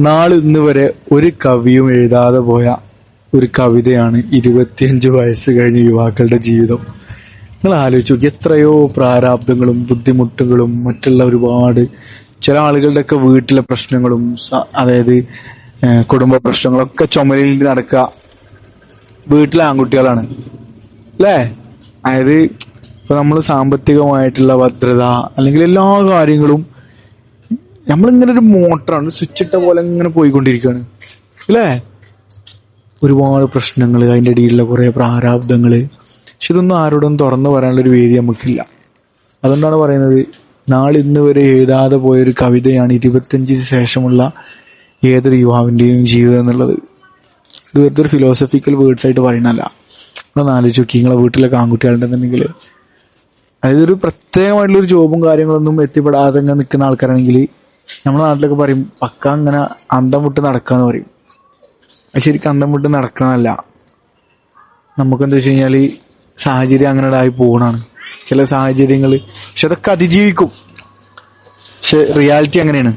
നാളിന്ന് വരെ ഒരു കവിയും എഴുതാതെ പോയ ഒരു കവിതയാണ് 25 വയസ്സ് കഴിഞ്ഞ യുവാക്കളുടെ ജീവിതം. നിങ്ങൾ ആലോചിച്ച് നോക്കി, എത്രയോ പ്രാരാബ്ദങ്ങളും ബുദ്ധിമുട്ടുകളും മറ്റുള്ള ഒരുപാട് ചില ആളുകളുടെയൊക്കെ വീട്ടിലെ പ്രശ്നങ്ങളും അതായത് കുടുംബ പ്രശ്നങ്ങളൊക്കെ ചുമലിൽ നടക്കുക വീട്ടിലെ ആൺകുട്ടികളാണ് അല്ലേ. അതായത് ഇപ്പൊ നമ്മൾ സാമ്പത്തികമായിട്ടുള്ള ഭദ്രത അല്ലെങ്കിൽ എല്ലാ കാര്യങ്ങളും നമ്മളിങ്ങനെ ഒരു മോട്ടറാണ്, സ്വിച്ച് ഇട്ട പോലെ ഇങ്ങനെ പോയിക്കൊണ്ടിരിക്കുകയാണ് അല്ലേ. ഒരുപാട് പ്രശ്നങ്ങൾ, അതിൻ്റെ ഇടയിലുള്ള കുറേ പ്രാരാബ്ദങ്ങള്. പക്ഷെ ഇതൊന്നും ആരോടും തുറന്നു പറയാനുള്ളൊരു വേദി നമുക്കില്ല. അതുകൊണ്ടാണ് പറയുന്നത്, നാളിന്ന് വരെ എഴുതാതെ പോയൊരു കവിതയാണ് 25 ശേഷമുള്ള ഏതൊരു യുവാവിൻ്റെയും ജീവിതം എന്നുള്ളത്. ഇത് വെറുതെ ഒരു ഫിലോസഫിക്കൽ വേർഡ്സ് ആയിട്ട് പറയണല്ല. നമ്മളൊന്ന് ആലോചിച്ച് നോക്കി, നിങ്ങളെ വീട്ടിലൊക്കെ ആൺകുട്ടികളുണ്ടെന്നുണ്ടെങ്കിൽ, അതായത് ഒരു പ്രത്യേകമായിട്ടുള്ളൊരു ജോബും കാര്യങ്ങളൊന്നും എത്തിപ്പെടാതെ ഇങ്ങനെ നിൽക്കുന്ന ആൾക്കാരാണെങ്കിൽ നമ്മുടെ നാട്ടിലൊക്കെ പറയും പക്ക അങ്ങനെ അന്തം വിട്ട് നടക്കാന്ന് പറയും. അത് ശരിക്കും അന്തം വിട്ട് നടക്കാനല്ല, നമുക്കെന്താ വെച്ച് കഴിഞ്ഞാൽ സാഹചര്യം അങ്ങനെ ആയി പോകണാണ് ചില സാഹചര്യങ്ങൾ. പക്ഷെ അതൊക്കെ അതിജീവിക്കും. പക്ഷെ റിയാലിറ്റി അങ്ങനെയാണ്.